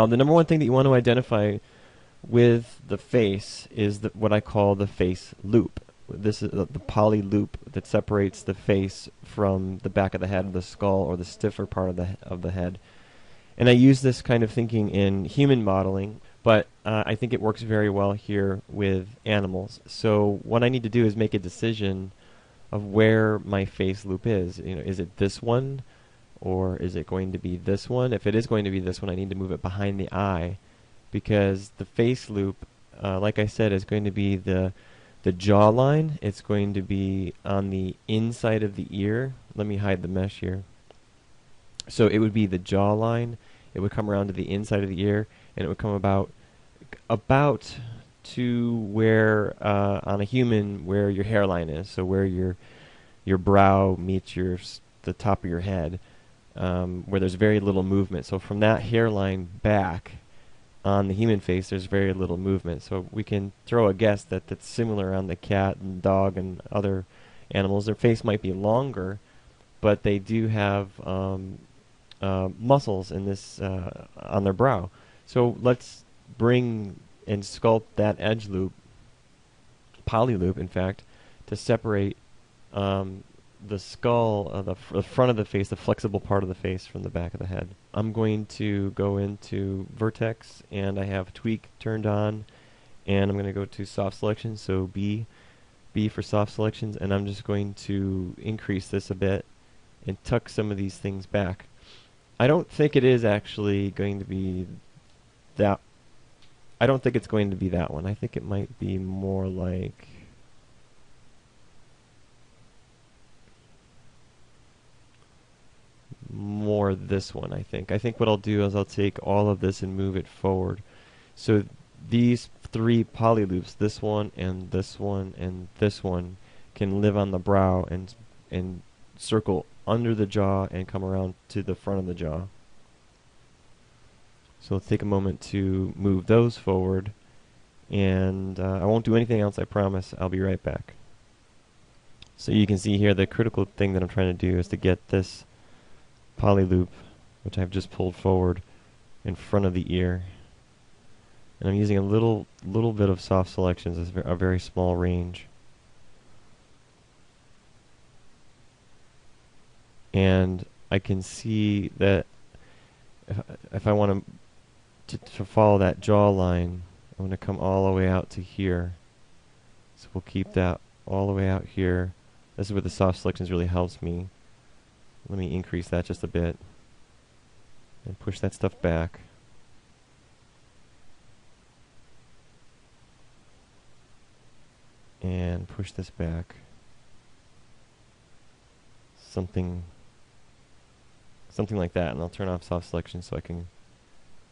The number one thing that you want to identify with the face is what I call the face loop. This is the poly loop that separates the face from the back of the head, the skull, or the stiffer part of the head. And I use this kind of thinking in human modeling, but I think it works very well here with animals. So what I need to do is make a decision of where my face loop is. Is it this one, or is it going to be this one? If it is going to be this one, I need to move it behind the eye, because the face loop, like I said, is going to be the jawline. It's going to be on the inside of the ear. Let me hide the mesh here. So it would be the jawline. It would come around to the inside of the ear, and it would come about to where on a human where your hairline is. So where your brow meets the top of your head, where there's very little movement. So from that hairline back on the human face, there's very little movement. So we can throw a guess that that's similar on the cat and dog and other animals. Their face might be longer, but they do have muscles in this on their brow. So let's bring and sculpt that edge loop, poly loop, in fact, to separate the skull, the front of the face, the flexible part of the face from the back of the head. I'm going to go into Vertex, and I have Tweak turned on, and I'm going to go to Soft Selections, so B for Soft Selections, and I'm just going to increase this a bit and tuck some of these things back. I don't think it is actually going to be that. I don't think it's going to be that one. I think it might be more like this one. I think what I'll do is I'll take all of this and move it forward. So these three poly loops, this one and this one and this one, can live on the brow and circle under the jaw and come around to the front of the jaw. So let's take a moment to move those forward, and I won't do anything else, I promise. I'll be right back. So you can see here the critical thing that I'm trying to do is to get this poly loop, which I've just pulled forward, in front of the ear. And I'm using a little bit of soft selections, a very small range. And I can see that if I want to follow that jawline, I'm going to come all the way out to here. So we'll keep that all the way out here. This is where the soft selections really helps me. Let me increase that just a bit and push that stuff back. And push this back. Something like that, and I'll turn off soft selection so I can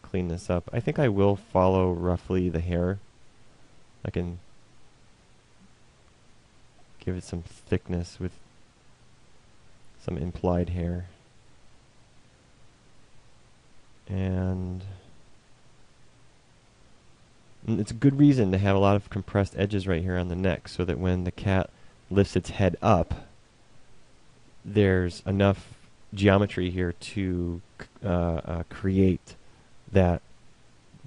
clean this up. I think I will follow roughly the hair. I can give it some thickness with some implied hair. And it's a good reason to have a lot of compressed edges right here on the neck, so that when the cat lifts its head up, there's enough geometry here to create that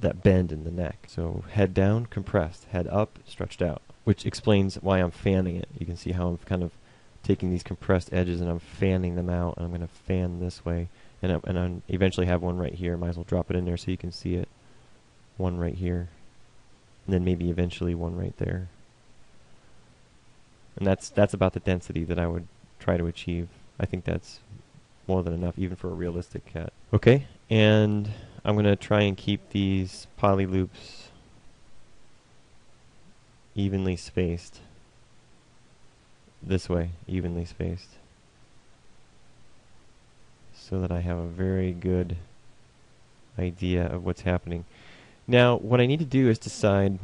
bend in the neck. So head down, compressed. Head up, stretched out. Which explains why I'm fanning it. You can see how I'm kind of taking these compressed edges and I'm fanning them out. And I'm going to fan this way. And I eventually have one right here. Might as well drop it in there so you can see it. One right here. And then maybe eventually one right there. And that's about the density that I would try to achieve. I think that's more than enough, even for a realistic cat. Okay, and I'm going to try and keep these poly loops evenly spaced. This way, evenly spaced. So that I have a very good idea of what's happening. Now, what I need to do is decide,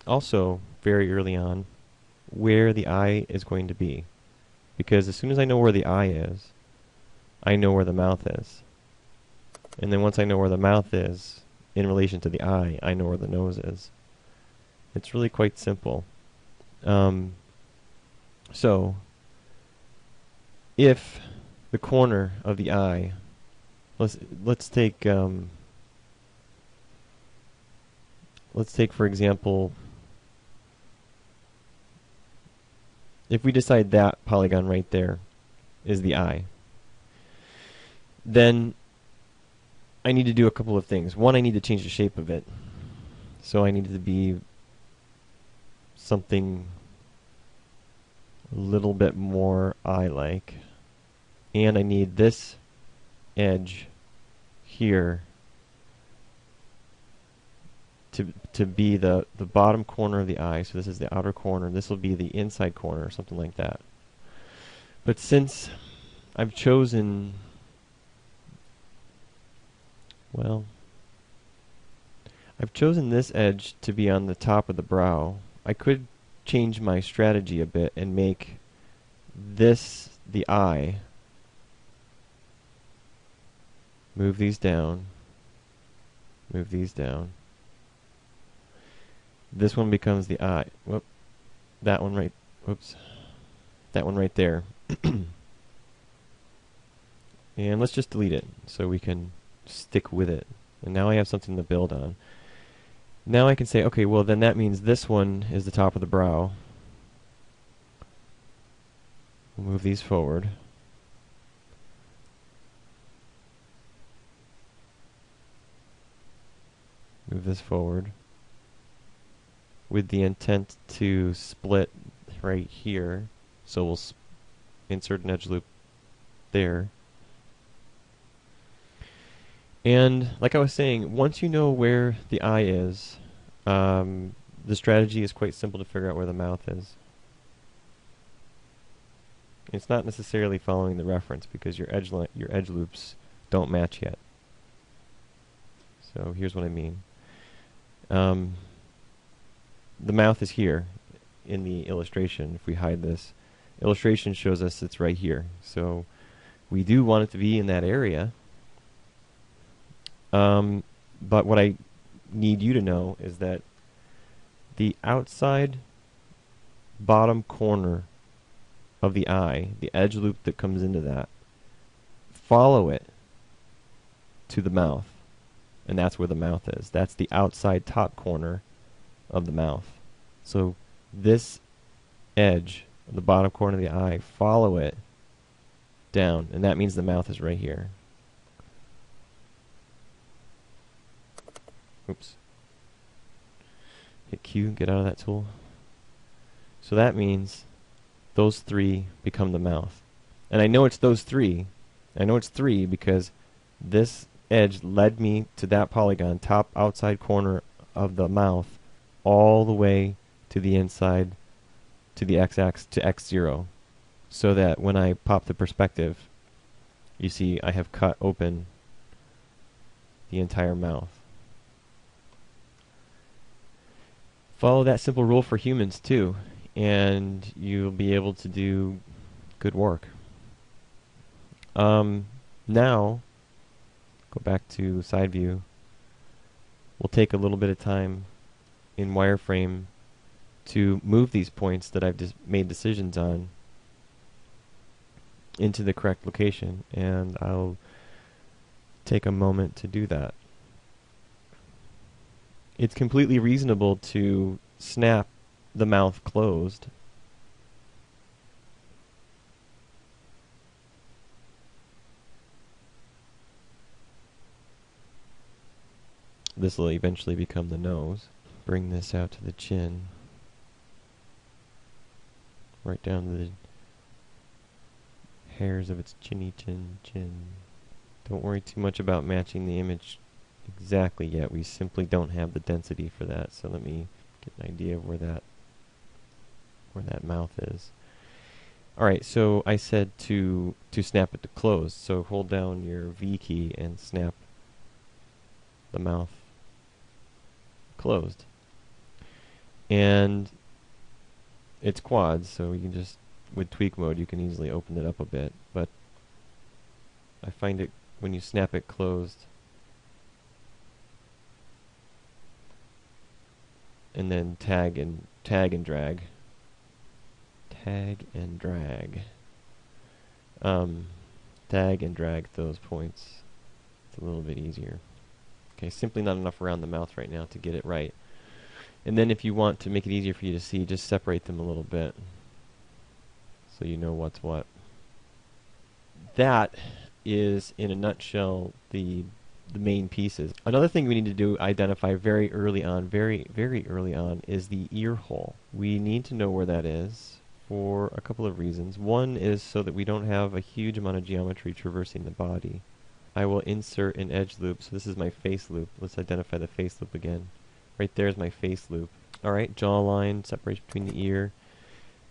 also very early on, where the eye is going to be. Because as soon as I know where the eye is, I know where the mouth is. And then once I know where the mouth is, in relation to the eye, I know where the nose is. It's really quite simple. So, if the corner of the eye, let's take let's take for example, if we decide that polygon right there is the eye, then I need to do a couple of things. One, I need to change the shape of it. So I need it to be something a little bit more eye-like. And I need this edge here to be the bottom corner of the eye. So this is the outer corner. This will be the inside corner, or something like that. But since I've chosen, well, I've chosen this edge to be on the top of the brow, I could change my strategy a bit and make this the eye. Move these down. Move these down. This one becomes the eye. Whoop. That one right. Whoops. That one right there. And let's just delete it so we can stick with it. And now I have something to build on. Now I can say, okay, well then that means this one is the top of the brow. We'll move these forward. Move this forward with the intent to split right here. So we'll insert an edge loop there. And like I was saying, once you know where the eye is, the strategy is quite simple to figure out where the mouth is. It's not necessarily following the reference because your edge loops don't match yet. So here's what I mean. The mouth is here in the illustration. If we hide this, illustration shows us it's right here. So we do want it to be in that area. But what I need you to know is that the outside bottom corner of the eye, the edge loop that comes into that, follow it to the mouth. And that's where the mouth is. That's the outside top corner of the mouth. So this edge, the bottom corner of the eye, follow it down. And that means the mouth is right here. Oops. Hit Q, get out of that tool. So that means those three become the mouth. And I know it's those three. I know it's three because this edge led me to that polygon, top outside corner of the mouth, all the way to the inside, to the x-axis, to x0. So that when I pop the perspective, you see I have cut open the entire mouth. Follow that simple rule for humans too, and you'll be able to do good work. Now, go back to side view. We'll take a little bit of time in wireframe to move these points that I've just made decisions on into the correct location, and I'll take a moment to do that. It's completely reasonable to snap the mouth closed. This will eventually become the nose. Bring this out to the chin. Right down to the hairs of its chin. Don't worry too much about matching the image exactly yet. We simply don't have the density for that. So let me get an idea of where that mouth is. Alright, so I said to snap it to close. So hold down your V key and snap the mouth closed. And it's quads, so you can just, with tweak mode, you can easily open it up a bit. But I find it, when you snap it closed, and then tag and drag. Tag and drag those points. It's a little bit easier. Okay, simply not enough around the mouth right now to get it right. And then if you want to make it easier for you to see, just separate them a little bit so you know what's what. That is, in a nutshell, the main pieces. Another thing we need to do, identify very early on, very early on, is the ear hole. We need to know where that is for a couple of reasons. One is so that we don't have a huge amount of geometry traversing the body. I will insert an edge loop. So this is my face loop. Let's identify the face loop again. Right there is my face loop. Alright, jawline, separation between the ear.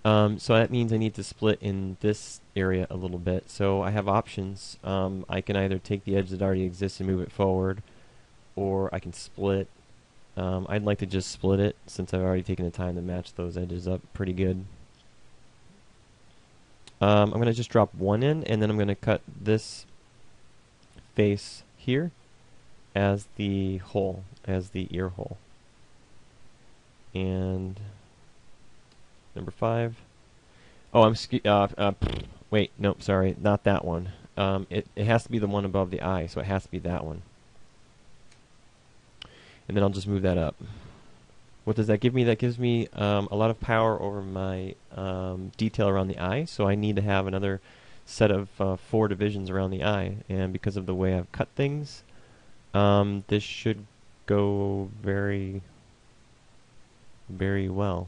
So that means I need to split in this area a little bit. So I have options. I can either take the edge that already exists and move it forward, or I can split. I'd like to just split it since I've already taken the time to match those edges up pretty good. I'm going to just drop one in, and then I'm going to cut this face here as the hole, as the ear hole. And number 5. Oh, wait, nope, sorry, not that one. It has to be the one above the eye, so it has to be that one. And then I'll just move that up. What does that give me? That gives me a lot of power over my detail around the eye, so I need to have another set of 4 divisions around the eye. And because of the way I've cut things, this should go very well.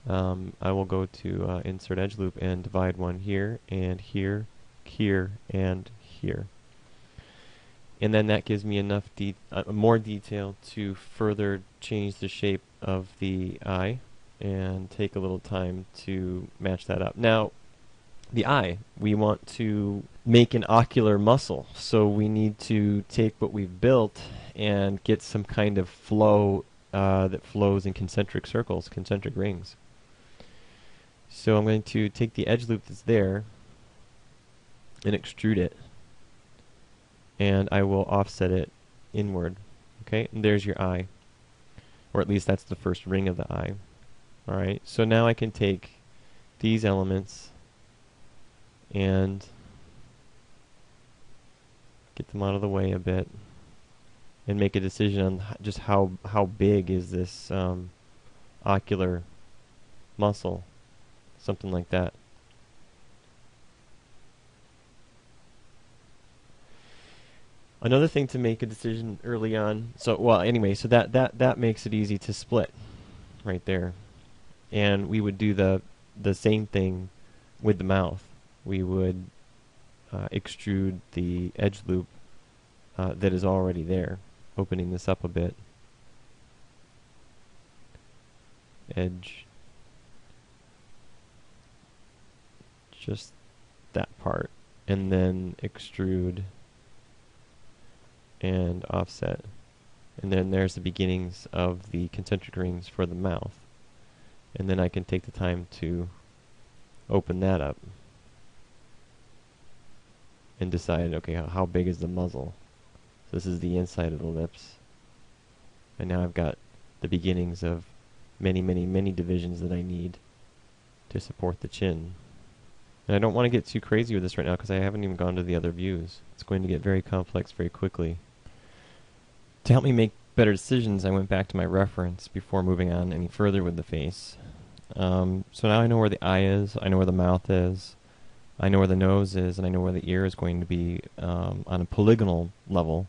I will go to insert edge loop and divide one here, and here, here, and here. And then that gives me enough more detail to further change the shape of the eye and take a little time to match that up. Now, the eye, we want to make an ocular muscle, so we need to take what we've built and get some kind of flow that flows in concentric circles, concentric rings. So I'm going to take the edge loop that's there and extrude it, and I will offset it inward. Okay, and there's your eye, or at least that's the first ring of the eye. Alright, so now I can take these elements and get them out of the way a bit and make a decision on just how big is this ocular muscle, something like that. Another thing to make a decision early on, so that makes it easy to split right there. And we would do the same thing with the mouth. We would extrude the edge loop that is already there, opening this up a bit. Edge, just that part, and then extrude and offset. And then there's the beginnings of the concentric rings for the mouth. And then I can take the time to open that up and decide, okay, how big is the muzzle? So this is the inside of the lips. And now I've got the beginnings of many divisions that I need to support the chin. And I don't want to get too crazy with this right now because I haven't even gone to the other views. It's going to get very complex very quickly. To help me make better decisions, I went back to my reference before moving on any further with the face. So now I know where the eye is, I know where the mouth is, I know where the nose is, and I know where the ear is going to be on a polygonal level.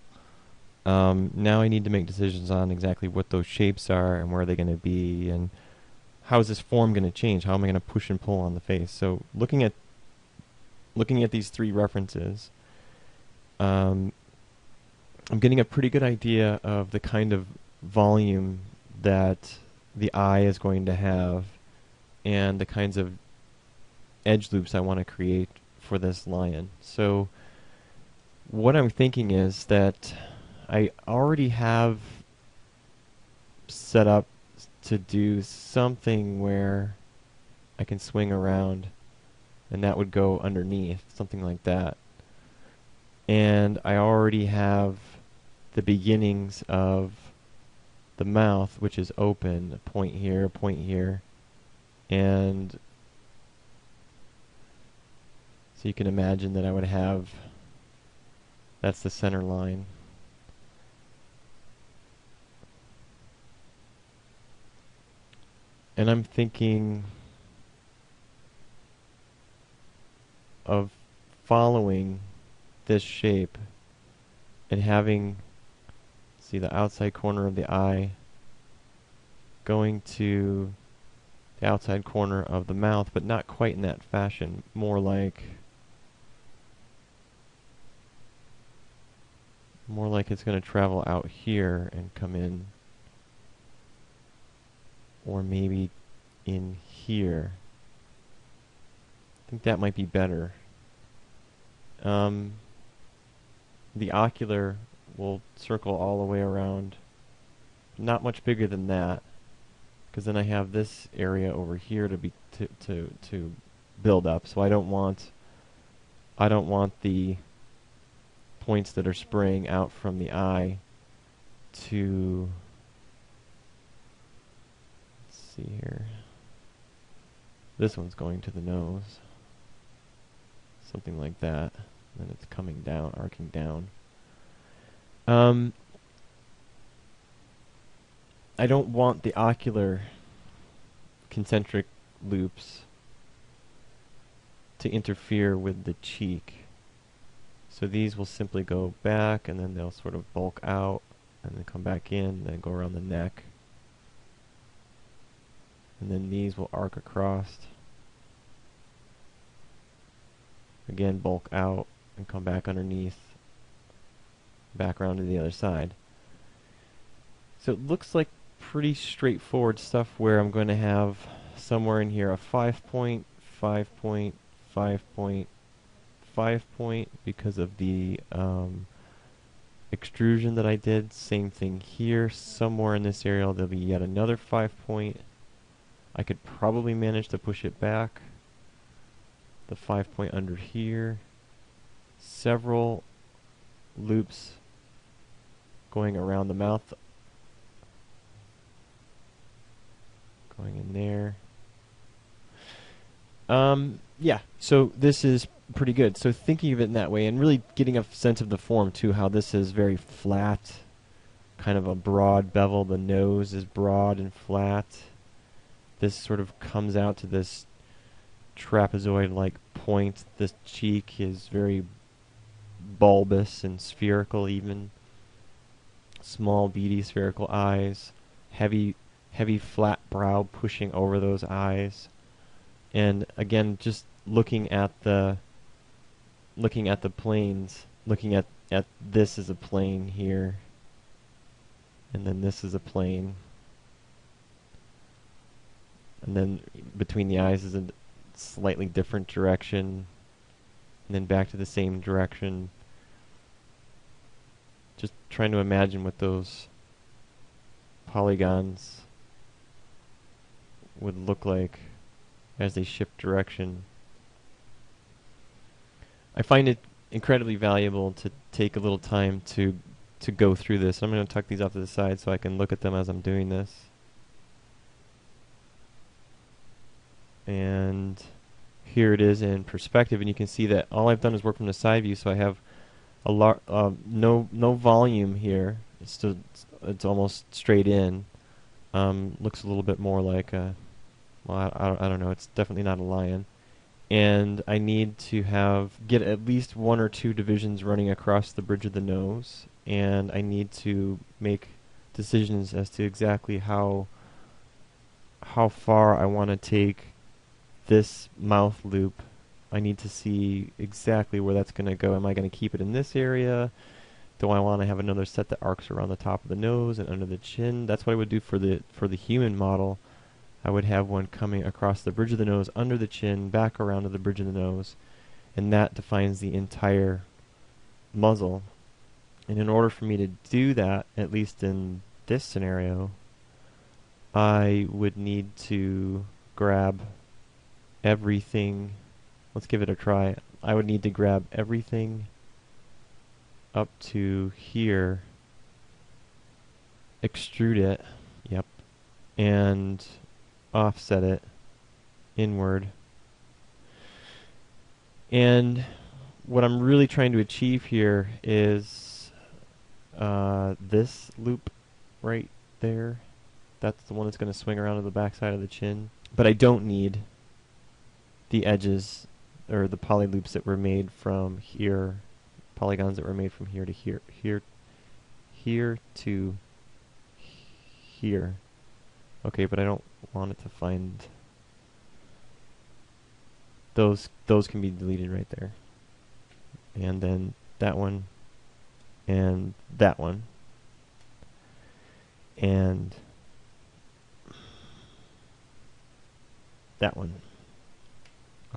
Now I need to make decisions on exactly what those shapes are and where they're going to be, and how is this form going to change? How am I going to push and pull on the face? So looking at these 3 references, I'm getting a pretty good idea of the kind of volume that the eye is going to have and the kinds of edge loops I want to create for this lion. So what I'm thinking is that I already have set up to do something where I can swing around and that would go underneath, something like that. And I already have the beginnings of the mouth, which is open, a point here, and so you can imagine that I would have, that's the center line. And I'm thinking of following this shape and having, see, the outside corner of the eye going to the outside corner of the mouth, but not quite in that fashion. More like it's going to travel out here and come in, or maybe in here. I think that might be better. The ocular will circle all the way around. Not much bigger than that, because then I have this area over here to be to build up. So I don't want the points that are spraying out from the eye to, let's see here. This one's going to the nose. Something like that. Then it's coming down, arcing down. I don't want the ocular concentric loops to interfere with the cheek. So these will simply go back, and then they'll sort of bulk out, and then come back in, then go around the neck. And then these will arc across. Again, bulk out, and come back underneath, back around to the other side. So it looks like pretty straightforward stuff where I'm going to have somewhere in here a 5 point, 5 point, 5 point, 5 point because of the extrusion that I did. Same thing here. Somewhere in this area there'll be yet another 5 point. I could probably manage to push it back. The 5 point under here. Several loops going around the mouth. Going in there. Yeah, so this is pretty good. So thinking of it in that way, and really getting a sense of the form too, how this is very flat, kind of a broad bevel. The nose is broad and flat. This sort of comes out to this trapezoid-like point. This cheek is very bulbous and spherical even. Small, beady, spherical eyes. Heavy flat brow pushing over those eyes. And again, just looking at the planes, looking at this as a plane here, and then this is a plane, and then between the eyes is a slightly different direction, and then back to the same direction. Just trying to imagine what those polygons would look like as they shift direction. I find it incredibly valuable to take a little time to go through this. I'm going to tuck these off to the side so I can look at them as I'm doing this. And here it is in perspective, and you can see that all I've done is work from the side view, so I have a no volume here. It's almost straight in. Looks a little bit more like a, well, I don't know. It's definitely not a lion. And I need to get at least 1 or 2 divisions running across the bridge of the nose, and I need to make decisions as to exactly how far I want to take this mouth loop. I need to see exactly where that's going to go. Am I going to keep it in this area? Do I want to have another set that arcs around the top of the nose and under the chin? That's what I would do for the human model. I would have one coming across the bridge of the nose, under the chin, back around to the bridge of the nose, and that defines the entire muzzle. And in order for me to do that, at least in this scenario, I would need to grab everything. Let's give it a try. I would need to grab everything up to here, extrude it, yep, and offset it inward. And what I'm really trying to achieve here is this loop right there. That's the one that's going to swing around to the back side of the chin. But I don't need the edges or the poly loops that were made from here, polygons that were made from here to here, here to here. Okay, but I don't want it to find those. Those can be deleted right there. And then that one and that one. And that one.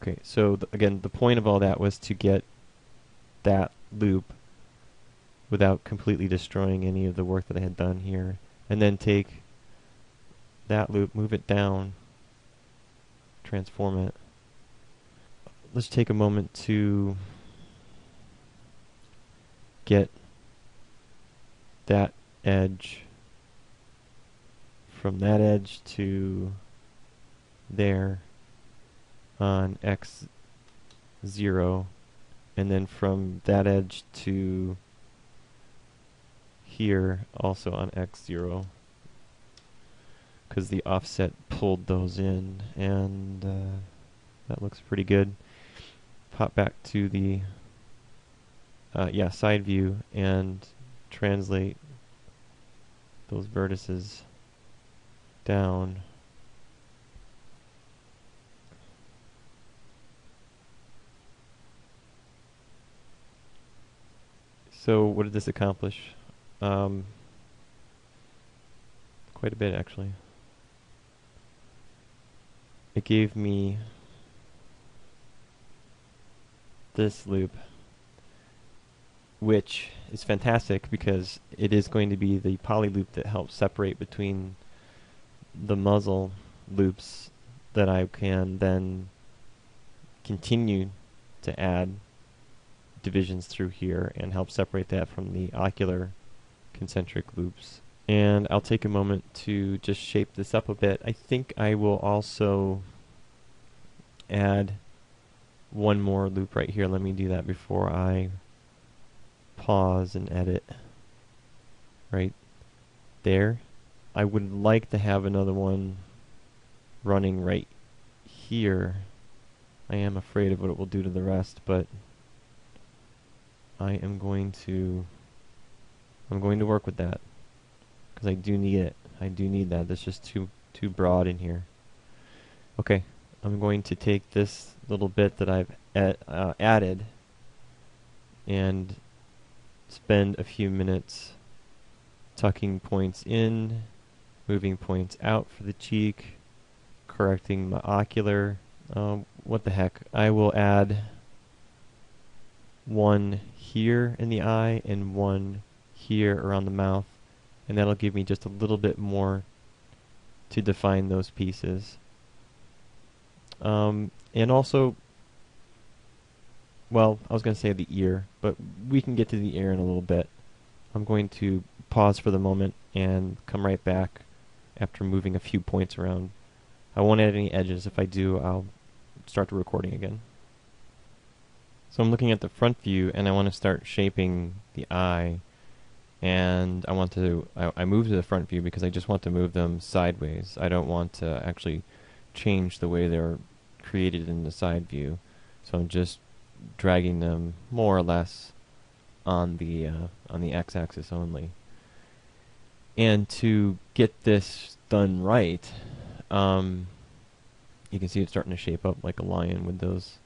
Okay, so again, the point of all that was to get that loop without completely destroying any of the work that I had done here. And then take that loop, move it down, transform it. Let's take a moment to get that edge from that edge to there on x0, and then from that edge to here also on x0, because the offset pulled those in, and that looks pretty good. Pop back to the side view and translate those vertices down. So what did this accomplish? Quite a bit, actually. It gave me this loop, which is fantastic because it is going to be the poly loop that helps separate between the muzzle loops that I can then continue to add divisions through here and help separate that from the ocular concentric loops. And I'll take a moment to just shape this up a bit. I think I will also add one more loop right here. Let me do that before I pause and edit. Right there. I would like to have another one running right here. I am afraid of what it will do to the rest, but I'm going to work with that because I do need it. I do need that. That's just too broad in here. Okay, I'm going to take this little bit that I've added and spend a few minutes tucking points in, moving points out for the cheek, correcting my ocular. What the heck? I will add one here in the eye and one here around the mouth, and that'll give me just a little bit more to define those pieces. And also, well, I was going to say the ear, but we can get to the ear in a little bit. I'm going to pause for the moment and come right back after moving a few points around. I won't add any edges. If I do, I'll start the recording again. So I'm looking at the front view and I want to start shaping the eye, and I move to the front view because I just want to move them sideways. I don't want to actually change the way they're created in the side view. So I'm just dragging them more or less on the x-axis only. And to get this done right, you can see it's starting to shape up like a lion with those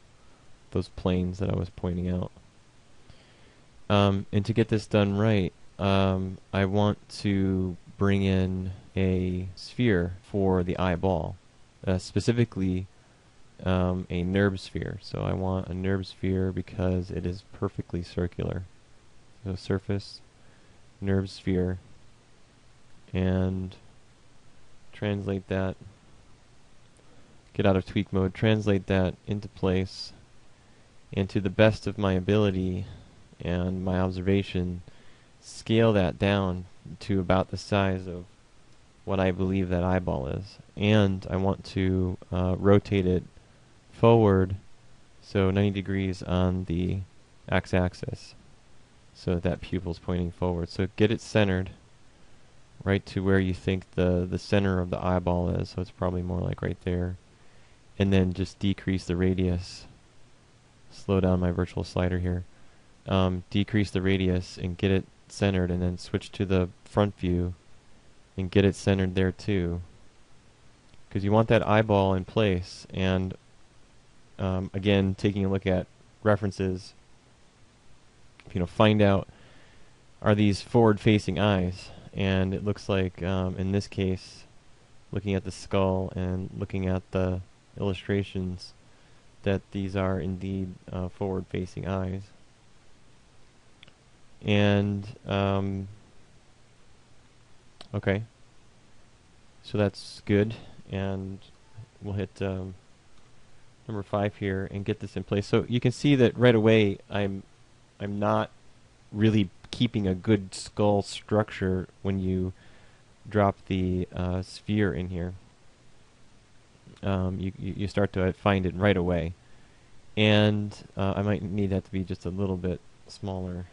planes that I was pointing out. And to get this done right, I want to bring in a sphere for the eyeball, specifically a NURB sphere. So I want a NURB sphere because it is perfectly circular. So surface, NURB sphere, and translate that. Get out of tweak mode, translate that into place, and to the best of my ability and my observation, scale that down to about the size of what I believe that eyeball is. And I want to rotate it forward, so 90 degrees on the x-axis, so that pupil's pointing forward. So get it centered, right to where you think the center of the eyeball is, so it's probably more like right there. And then just decrease the radius. Slow down my virtual slider here. Decrease the radius and get it centered, and then switch to the front view and get it centered there too. Because you want that eyeball in place. And again, taking a look at references, find out, are these forward-facing eyes? And it looks like, in this case, looking at the skull and looking at the illustrations, that these are indeed forward-facing eyes. And, okay. So that's good. And we'll hit number 5 here and get this in place. So you can see that right away I'm not really keeping a good skull structure when you drop the sphere in here. You start to find it right away. And I might need that to be just a little bit smaller.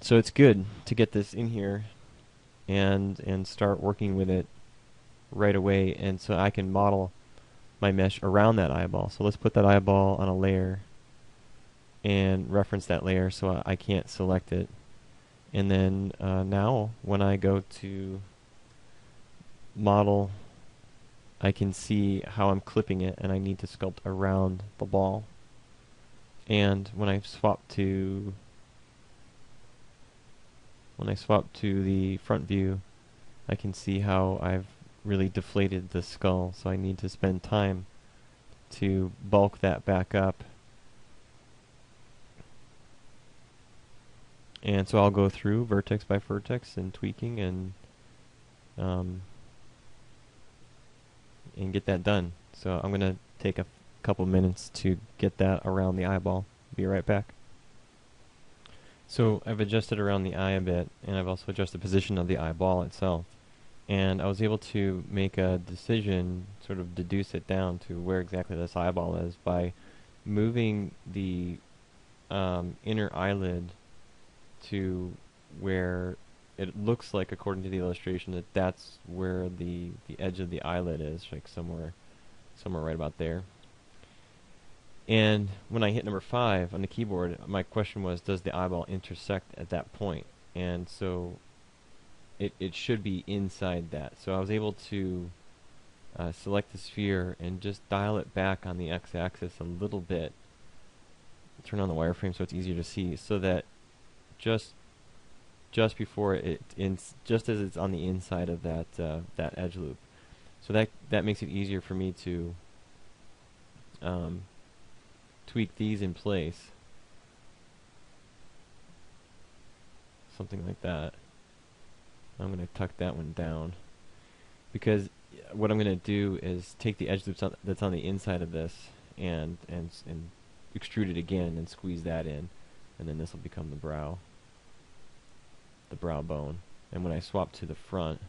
So it's good to get this in here and start working with it right away, and so I can model my mesh around that eyeball. So let's put that eyeball on a layer and reference that layer so I can't select it. And then now when I go to model, I can see how I'm clipping it, and I need to sculpt around the ball. And when I swap to the front view, I can see how I've really deflated the skull, so I need to spend time to bulk that back up. And so I'll go through vertex by vertex and tweaking and get that done. So I'm going to take a couple minutes to get that around the eyeball. Be right back. So I've adjusted around the eye a bit, and I've also adjusted the position of the eyeball itself. And I was able to make a decision, sort of deduce it down to where exactly this eyeball is by moving the inner eyelid to where it looks like, according to the illustration, that that's where the edge of the eyelid is, like somewhere right about there. And when I hit number 5 on the keyboard, my question was, does the eyeball intersect at that point? And so it should be inside that. So I was able to select the sphere and just dial it back on the x-axis a little bit. Turn on the wireframe so it's easier to see, so that just before just as it's on the inside of that that edge loop. So that makes it easier for me to tweak these in place, something like that. I'm going to tuck that one down, because what I'm going to do is take the edge loop that's on the inside of this and extrude it again and squeeze that in, and then this will become the brow bone. And when I swap to the front,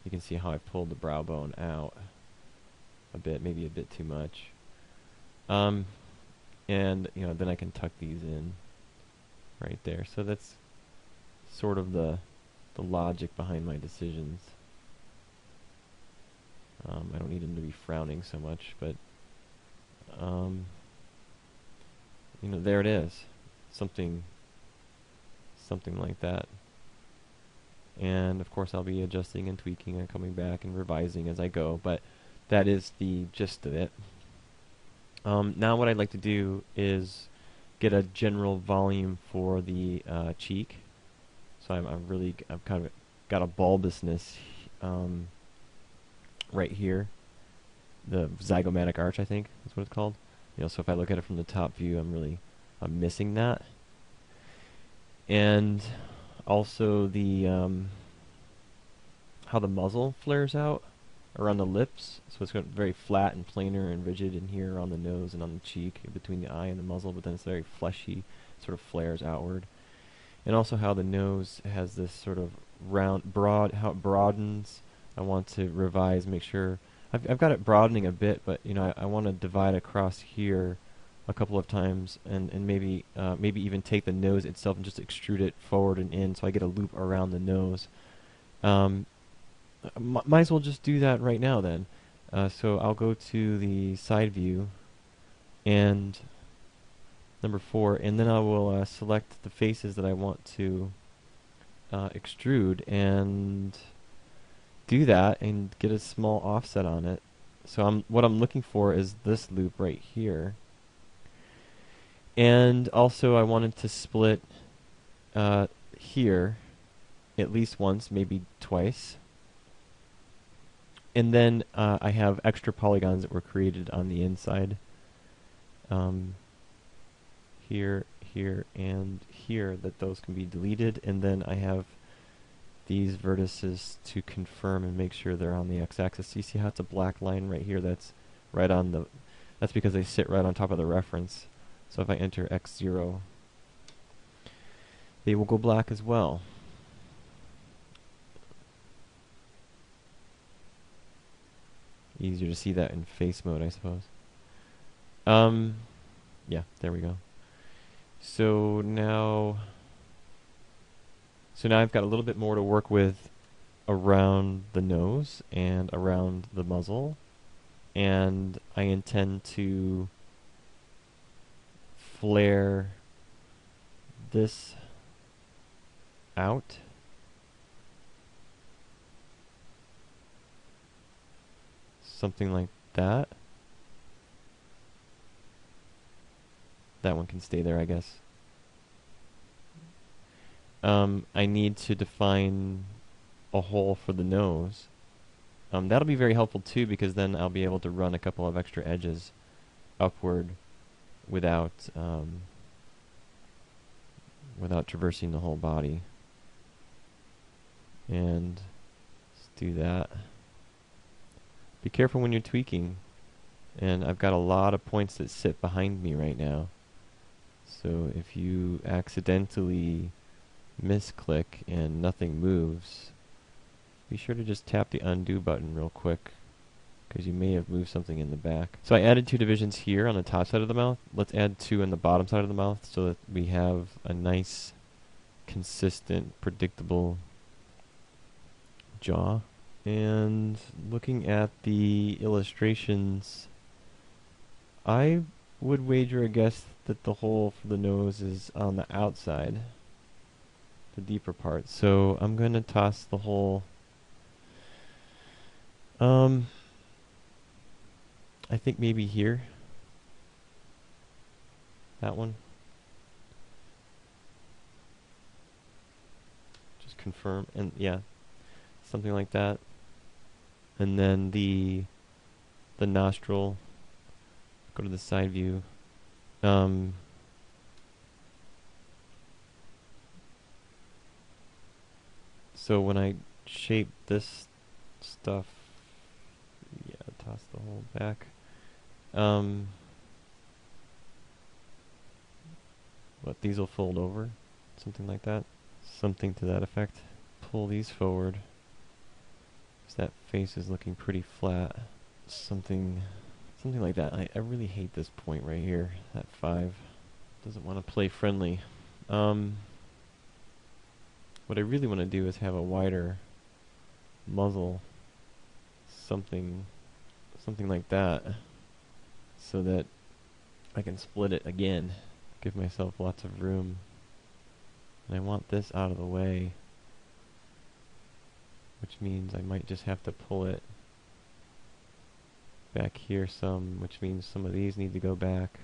you can see how I pulled the brow bone out a bit, maybe a bit too much. And then I can tuck these in right there. So that's sort of the logic behind my decisions. I don't need them to be frowning so much, but there it is, something like that. And of course I'll be adjusting and tweaking and coming back and revising as I go, but that is the gist of it. Now what I'd like to do is get a general volume for the cheek. So I've kind of got a bulbousness right here, the zygomatic arch, I think that's what it's called. So if I look at it from the top view, I'm missing that. And also the how the muzzle flares out around the lips. So it's very flat and planar and rigid in here on the nose and on the cheek, between the eye and the muzzle, but then it's very fleshy, sort of flares outward. And also how the nose has this sort of how it broadens. I want to revise, make sure I've got it broadening a bit, but I want to divide across here a couple of times, and maybe even take the nose itself and just extrude it forward and in, so I get a loop around the nose. Might as well just do that right now then. So I'll go to the side view and number 4, and then I will select the faces that I want to extrude and do that and get a small offset on it. So what I'm looking for is this loop right here. And also I wanted to split here at least once, maybe twice. And then I have extra polygons that were created on the inside. Here, here, and here, that those can be deleted. And then I have these vertices to confirm and make sure they're on the x-axis. You see how it's a black line right here? That's right on the... That's because they sit right on top of the reference. So if I enter x0, they will go black as well. Easier to see that in face mode, I suppose. Yeah, there we go. So now I've got a little bit more to work with around the nose and around the muzzle, and I intend to flare this out. Something like that. That one can stay there, I guess. I need to define a hole for the nose. That'll be very helpful too, because then I'll be able to run a couple of extra edges upward without traversing the whole body. And let's do that. Be careful when you're tweaking. And I've got a lot of points that sit behind me right now. So if you accidentally misclick and nothing moves, be sure to just tap the undo button real quick, because you may have moved something in the back. So I added 2 divisions here on the top side of the mouth. Let's add 2 on the bottom side of the mouth so that we have a nice, consistent, predictable jaw. And looking at the illustrations, I would wager a guess that the hole for the nose is on the outside, the deeper part. So I'm going to toss the hole. I think maybe here. That one. Just confirm, and yeah, something like that. And then the nostril. Go to the side view. So when I shape this stuff, yeah, toss the hole back. What, these will fold over? Something like that? Something to that effect. Pull these forward, because that face is looking pretty flat. Something like that. I really hate this point right here. That 5 doesn't want to play friendly. What I really want to do is have a wider muzzle. Something like that, so that I can split it again. Give myself lots of room. And I want this out of the way, which means I might just have to pull it back here some, which means some of these need to go back.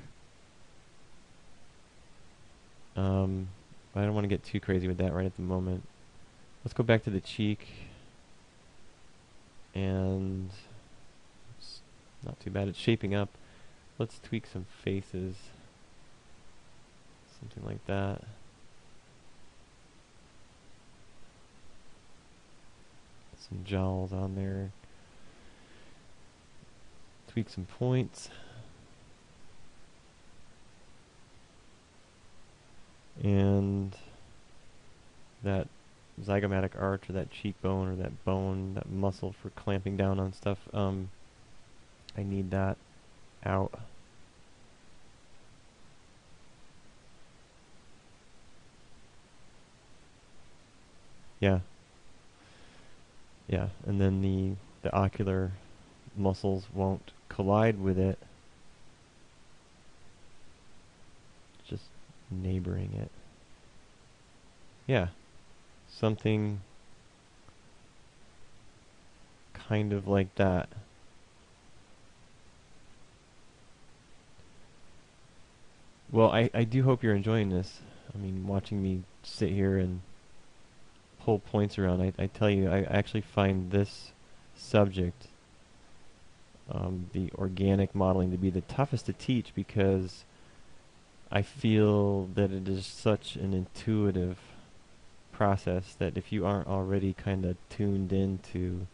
I don't want to get too crazy with that right at the moment. Let's go back to the cheek, and it's not too bad. It's shaping up. Let's tweak some faces. Something like that. Some jowls on there. Tweak some points. And that zygomatic arch, or that cheekbone, or that bone, that muscle for clamping down on stuff, I need that out. Yeah. Yeah. And then the ocular muscles won't collide with it. Just neighboring it. Yeah. Something kind of like that. Well, I do hope you're enjoying this. I mean, watching me sit here and pull points around, I tell you, I actually find this subject, the organic modeling, to be the toughest to teach because I feel that it is such an intuitive process that if you aren't already kind of tuned into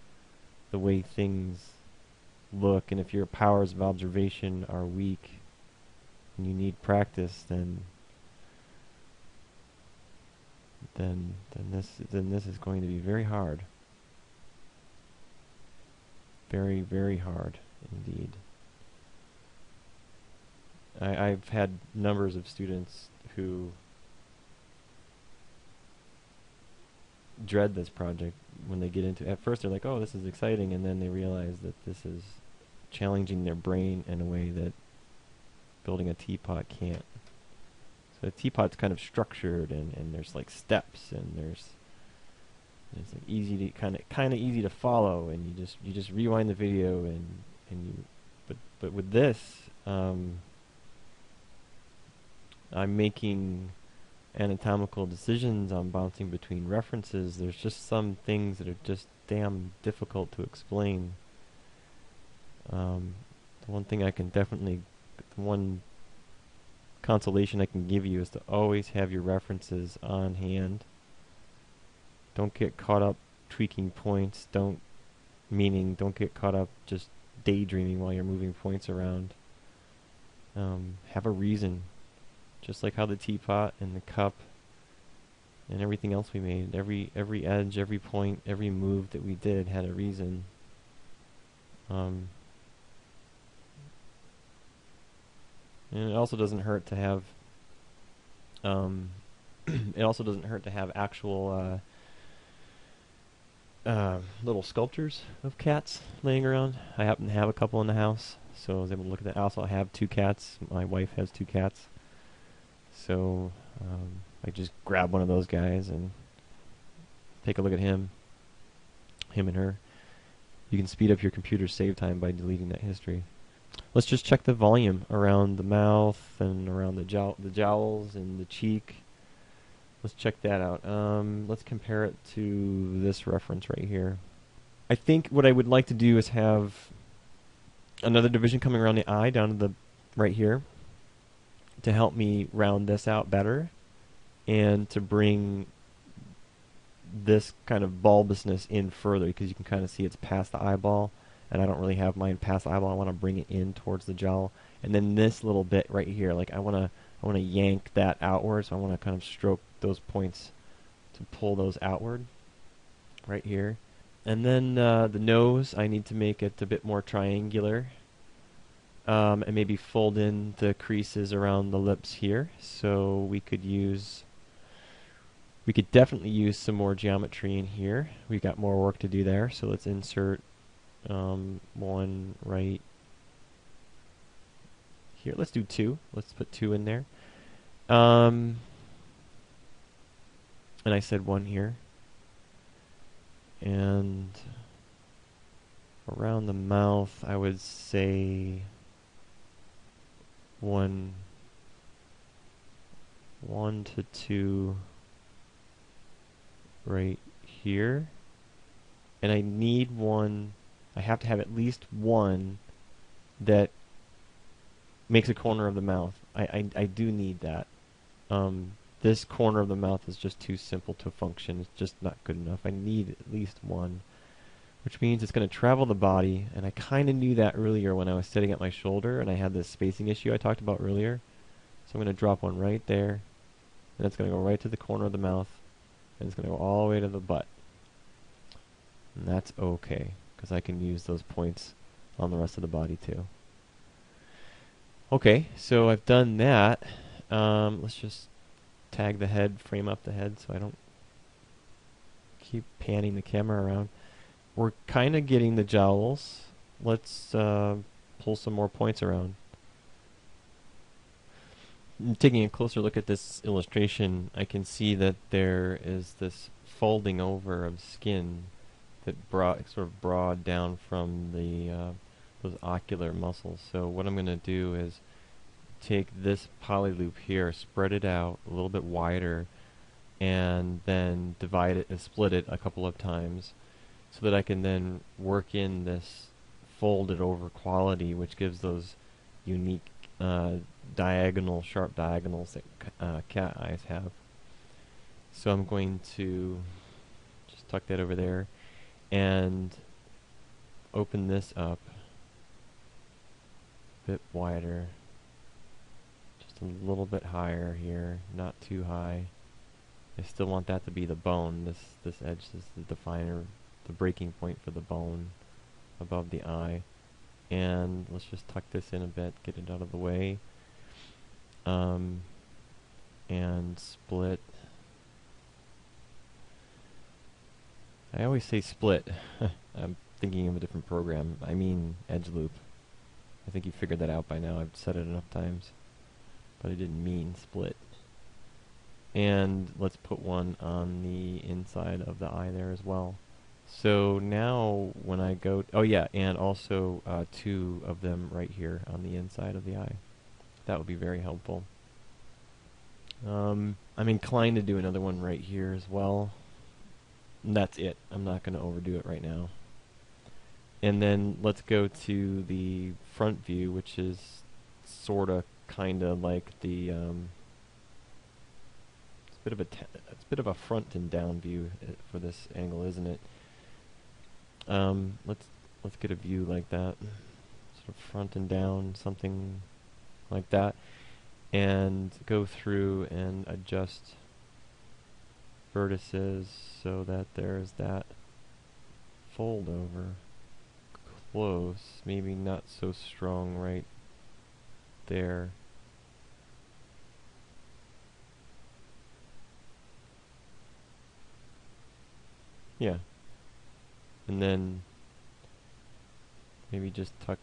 the way things look, and if your powers of observation are weak and you need practice, then this is going to be very hard. Very, very hard indeed. I've had numbers of students who dread this project when they get into it. At first they're like, oh, this is exciting, and then they realize that this is challenging their brain in a way that building a teapot can't. So a teapot's kind of structured, and there's like steps, and it's like easy to kind of easy to follow, and you just rewind the video, and you but with this, I'm making anatomical decisions. I'm bouncing between references. There's just some things that are just damn difficult to explain. The one consolation I can give you is to always have your references on hand. Don't get caught up tweaking points. Don't get caught up just daydreaming while you're moving points around. Have a reason. Just like how the teapot and the cup and everything else we made, every edge, every point, every move that we did had a reason. And it also doesn't hurt to have actual little sculptures of cats laying around. I happen to have a couple in the house, so I was able to look at that. I also have 2 cats. My wife has 2 cats. So I just grab one of those guys and take a look at him and her. You can speed up your computer's save time by deleting that history. Let's just check the volume around the mouth and around the jowls and the cheek. Let's check that out. Let's compare it to this reference right here. I think what I would like to do is have another division coming around the eye down to the right here to help me round this out better and to bring this kind of bulbousness in further, because you can kind of see it's past the eyeball, and I don't really have mine past the eyeball. I want to bring it in towards the jowl, and then this little bit right here, like I want to yank that outward, so I want to kind of stroke those points to pull those outward right here. And then the nose, I need to make it a bit more triangular, and maybe fold in the creases around the lips here. So we could definitely use some more geometry in here. We've got more work to do there, so let's insert one right here. Let's do 2. Let's put 2 in there. And I said 1 here. And around the mouth, I would say 1 to 2 right here. And I need one, I have to have at least one that makes a corner of the mouth. I do need that. This corner of the mouth is just too simple to function. It's just not good enough. I need at least one, which means it's going to travel the body, and I kind of knew that earlier when I was sitting at my shoulder and I had this spacing issue I talked about earlier. So I'm going to drop one right there, and it's going to go right to the corner of the mouth, and it's going to go all the way to the butt. And that's okay, because I can use those points on the rest of the body too. Okay, so I've done that. Let's just tag the head, frame up the head so I don't keep panning the camera around. We're kind of getting the jowls. Let's pull some more points around. Taking a closer look at this illustration, I can see that there is this folding over of skin that sort of broad down from the those ocular muscles. So what I'm going to do is take this poly loop here, spread it out a little bit wider, and then divide it and split it a couple of times so that I can then work in this folded over quality, which gives those unique sharp diagonals that cat eyes have. So I'm going to just tuck that over there and open this up a bit wider, just a little bit higher here, not too high. I still want that to be the bone. This edge is the definer, the breaking point for the bone above the eye. And let's just tuck this in a bit, get it out of the way, and split. I always say split. I'm thinking of a different program. I mean edge loop. I think you figured that out by now. I've said it enough times. But I didn't mean split. And let's put one on the inside of the eye there as well. So now when I go, oh yeah, and also 2 of them right here on the inside of the eye. That would be very helpful. I'm inclined to do another one right here as well. And that's it. I'm not going to overdo it right now. And then let's go to the front view, which is sort of, kind of like the it's a bit of a front and down view for this angle, isn't it? Let's get a view like that, sort of front and down, something like that, and go through and adjust vertices so that there's that fold over close, maybe not so strong right there. Yeah. And then maybe just tuck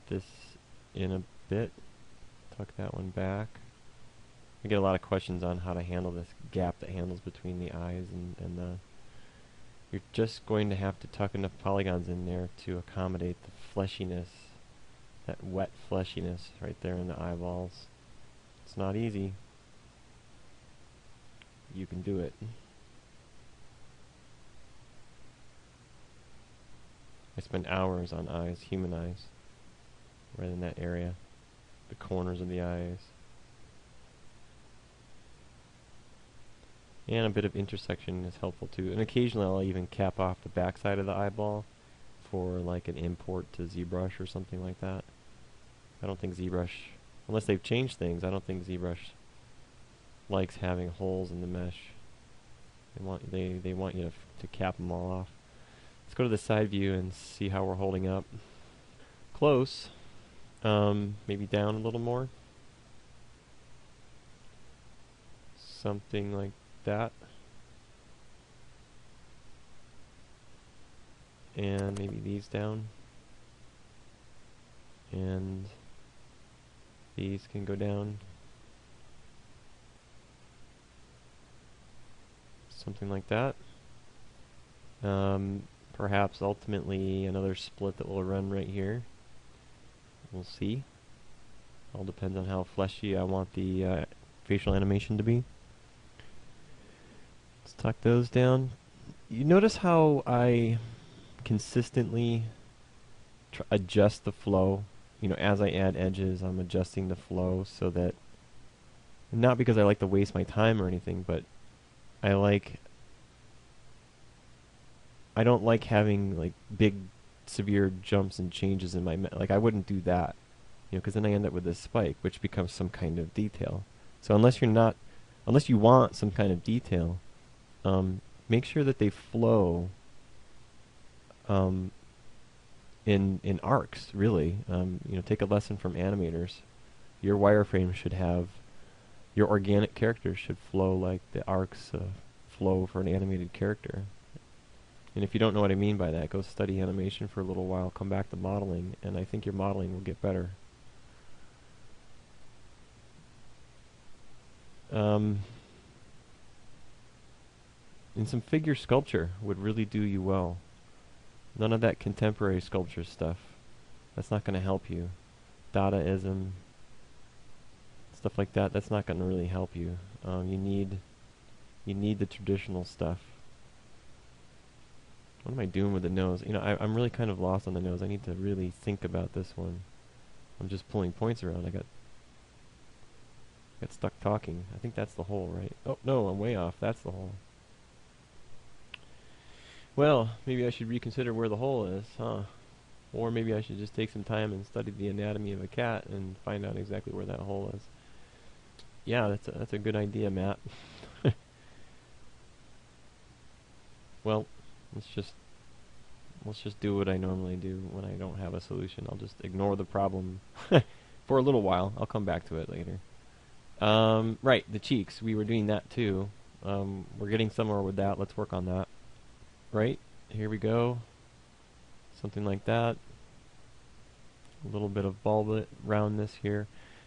this in a bit, tuck that one back. I get a lot of questions on how to handle this gap that handles between the eyes and the... You're just going to have to tuck enough polygons in there to accommodate the fleshiness, that wet fleshiness right there in the eyeballs. It's not easy. You can do it. I spend hours on eyes, human eyes, right in that area, the corners of the eyes. And a bit of intersection is helpful too. And occasionally I'll even cap off the backside of the eyeball for like an import to ZBrush or something like that. I don't think ZBrush, unless they've changed things, I don't think ZBrush likes having holes in the mesh. They want you to cap them all off. Let's go to the side view and see how we're holding up. Close. Maybe down a little more. Something like that. And maybe these down. And these can go down. Something like that. Perhaps ultimately another split that will run right here. We'll see. All depends on how fleshy I want the facial animation to be. Let's tuck those down. You notice how I consistently adjust the flow. You know, as I add edges, I'm adjusting the flow so that, not because I like to waste my time or anything, but I don't like having like big severe jumps and changes in my like I wouldn't do that, you know, because then I end up with this spike which becomes some kind of detail. So unless you want some kind of detail, make sure that they flow in arcs, really. You know, take a lesson from animators. Your wireframe should have, your organic characters should flow like the arcs flow for an animated character. And if you don't know what I mean by that, go study animation for a little while, come back to modeling, and I think your modeling will get better. And some figure sculpture would really do you well. None of that contemporary sculpture stuff. That's not going to help you. Dadaism, stuff like that, that's not going to really help you. You need the traditional stuff. What am I doing with the nose? You know, I'm really kind of lost on the nose. I need to really think about this one. I'm just pulling points around. I got stuck talking. I think that's the hole, right? Oh, no, I'm way off. That's the hole. Well, maybe I should reconsider where the hole is, huh? Or maybe I should just take some time and study the anatomy of a cat and find out exactly where that hole is. Yeah, that's a good idea, Matt. Well, let's just do what I normally do when I don't have a solution. I'll just ignore the problem for a little while. I'll come back to it later. Right, the cheeks. We were doing that too. We're getting somewhere with that. Let's work on that. Right, here we go. Something like that. A little bit of bulb roundness here.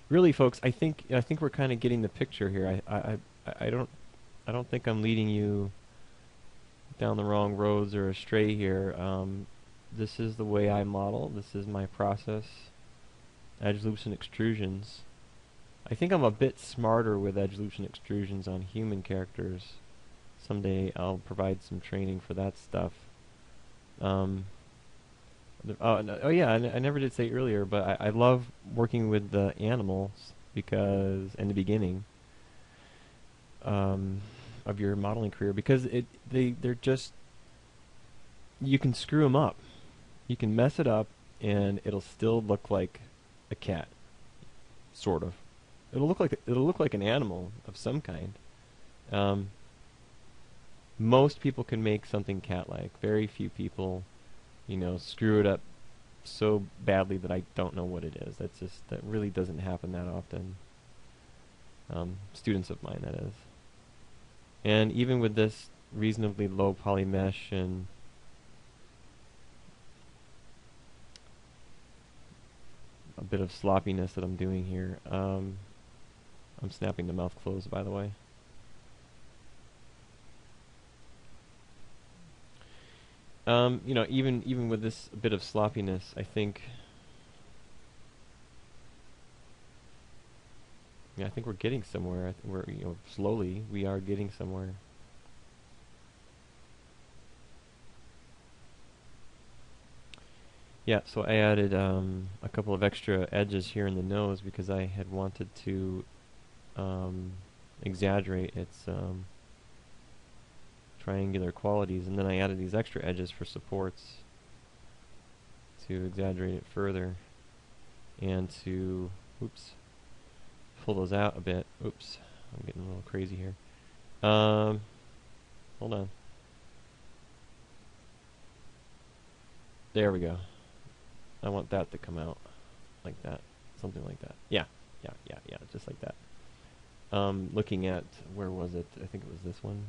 Really, folks, I think we're kind of getting the picture here. I don't think I'm leading you down the wrong roads or astray here. This is the way I model. This is my process. Edge loops and extrusions. I think I'm a bit smarter with edge loops and extrusions on human characters. Someday I'll provide some training for that stuff. Oh yeah, I never did say earlier, but I love working with the animals because in the beginning of your modeling career, because they're just, you can screw them up, you can mess it up, and it'll still look like a cat, sort of. It'll look like an animal of some kind. Most people can make something cat-like. Very few people, screw it up so badly that I don't know what it is. That really doesn't happen that often. Students of mine, that is. And even with this reasonably low poly mesh and a bit of sloppiness that I'm doing here, I'm snapping the mouth closed, by the way. Even with this bit of sloppiness, I think we're getting somewhere. We're slowly we are getting somewhere. Yeah, so I added a couple of extra edges here in the nose because I had wanted to exaggerate its triangular qualities, and then I added these extra edges for supports to exaggerate it further and to pull those out a bit. Oops, I'm getting a little crazy here. Hold on. There we go. I want that to come out like that, something like that. Yeah, just like that. Looking at, where was it? I think it was this one.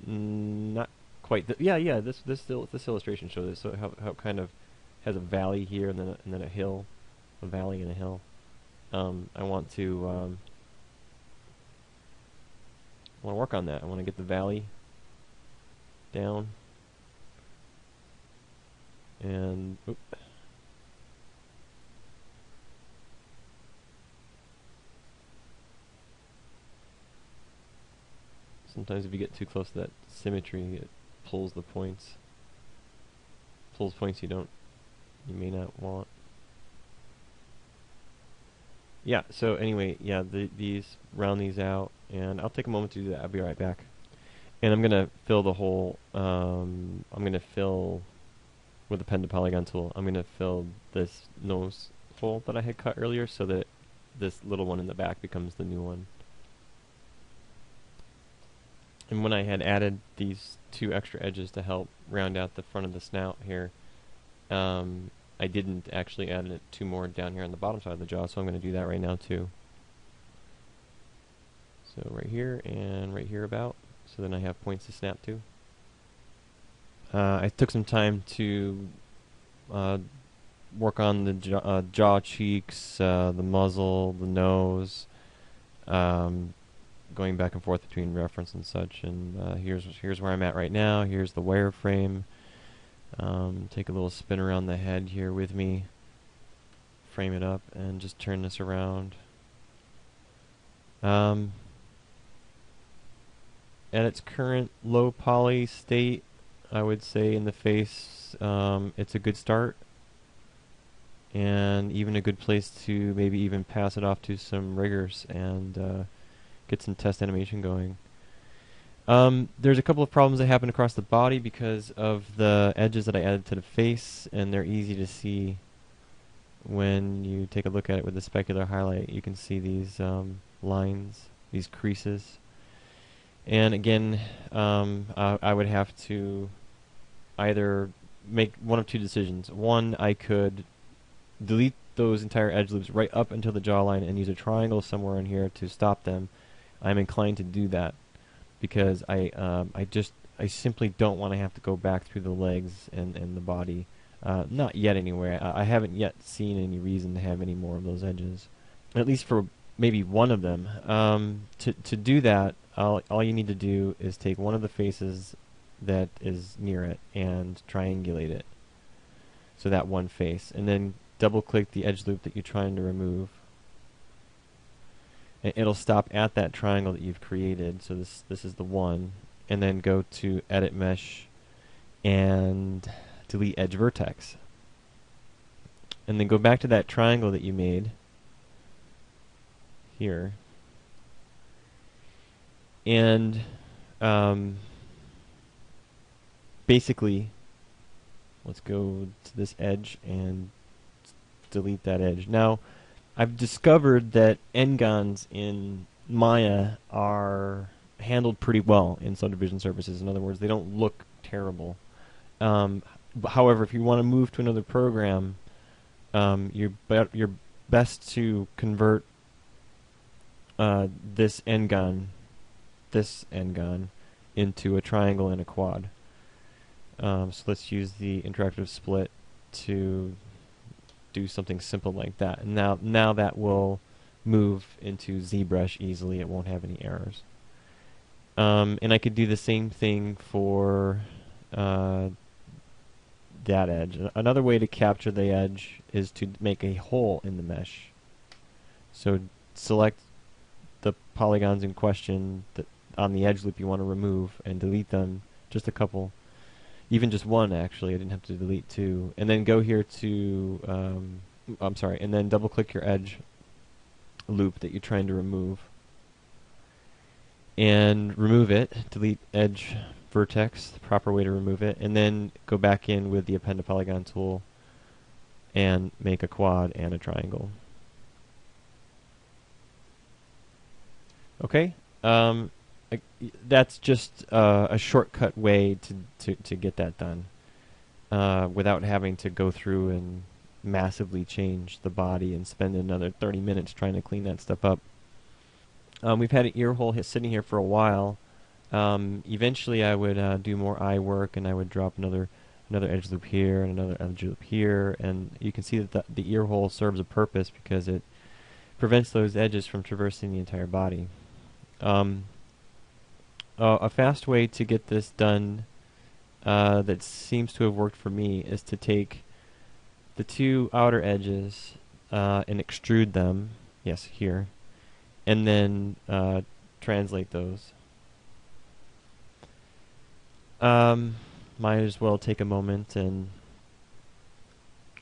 Not quite. This illustration shows this. So how it kind of has a valley here and then a hill, a valley and a hill. I want to work on that. I want to get the valley down and sometimes if you get too close to that symmetry, it pulls the points. Pulls points you may not want. Yeah, so anyway, these round these out, and I'll take a moment to do that. I'll be right back. And I'm going to fill the hole, I'm going to fill, with the pen to polygon tool, I'm going to fill this nose hole that I had cut earlier so that this little one in the back becomes the new one. And when I had added these two extra edges to help round out the front of the snout here, I didn't actually add two more down here on the bottom side of the jaw, so I'm going to do that right now too. So right here and right here about, so then I have points to snap to. I took some time to work on the jaw cheeks, the muzzle, the nose, um, going back and forth between reference and such. And here's where I'm at right now. Here's the wireframe. Take a little spin around the head here with me. Frame it up and just turn this around. At its current low poly state, I would say in the face, it's a good start, and even a good place to maybe even pass it off to some riggers and get some test animation going. There's a couple of problems that happen across the body because of the edges that I added to the face, and they're easy to see when you take a look at it with the specular highlight. You can see these lines, these creases. And again, I would have to either make one of two decisions. One, I could delete those entire edge loops right up until the jawline and use a triangle somewhere in here to stop them. I'm inclined to do that because I simply don't want to have to go back through the legs and the body. Not yet anyway. I haven't yet seen any reason to have any more of those edges, at least for maybe one of them. To do that, all you need to do is take one of the faces that is near it and triangulate it. So that one face, and then double click the edge loop that you're trying to remove. And it'll stop at that triangle that you've created. So this is the one, and then go to Edit Mesh and delete Edge Vertex. And then go back to that triangle that you made here. And basically, let's go to this edge and delete that edge. Now, I've discovered that n-gons in Maya are handled pretty well in subdivision surfaces. In other words, they don't look terrible. However, if you want to move to another program, you're best to convert this n-gon into a triangle and a quad. So let's use the interactive split to do something simple like that. And now that will move into ZBrush easily. It won't have any errors. And I could do the same thing for that edge. Another way to capture the edge is to make a hole in the mesh. So select the polygons in question that on the edge loop you want to remove and delete them, just a couple. Even just one, actually. I didn't have to delete two. And then go here to, and then double click your edge loop that you're trying to remove. And remove it. Delete edge vertex, the proper way to remove it. And then go back in with the append to polygon tool and make a quad and a triangle. Okay. That's just a shortcut way to get that done without having to go through and massively change the body and spend another 30 minutes trying to clean that stuff up. We've had an ear hole sitting here for a while. Eventually I would do more eye work, and I would drop another edge loop here and another edge loop here, and you can see that the ear hole serves a purpose because it prevents those edges from traversing the entire body. A fast way to get this done that seems to have worked for me is to take the two outer edges and extrude them, yes, here, and then translate those. Might as well take a moment and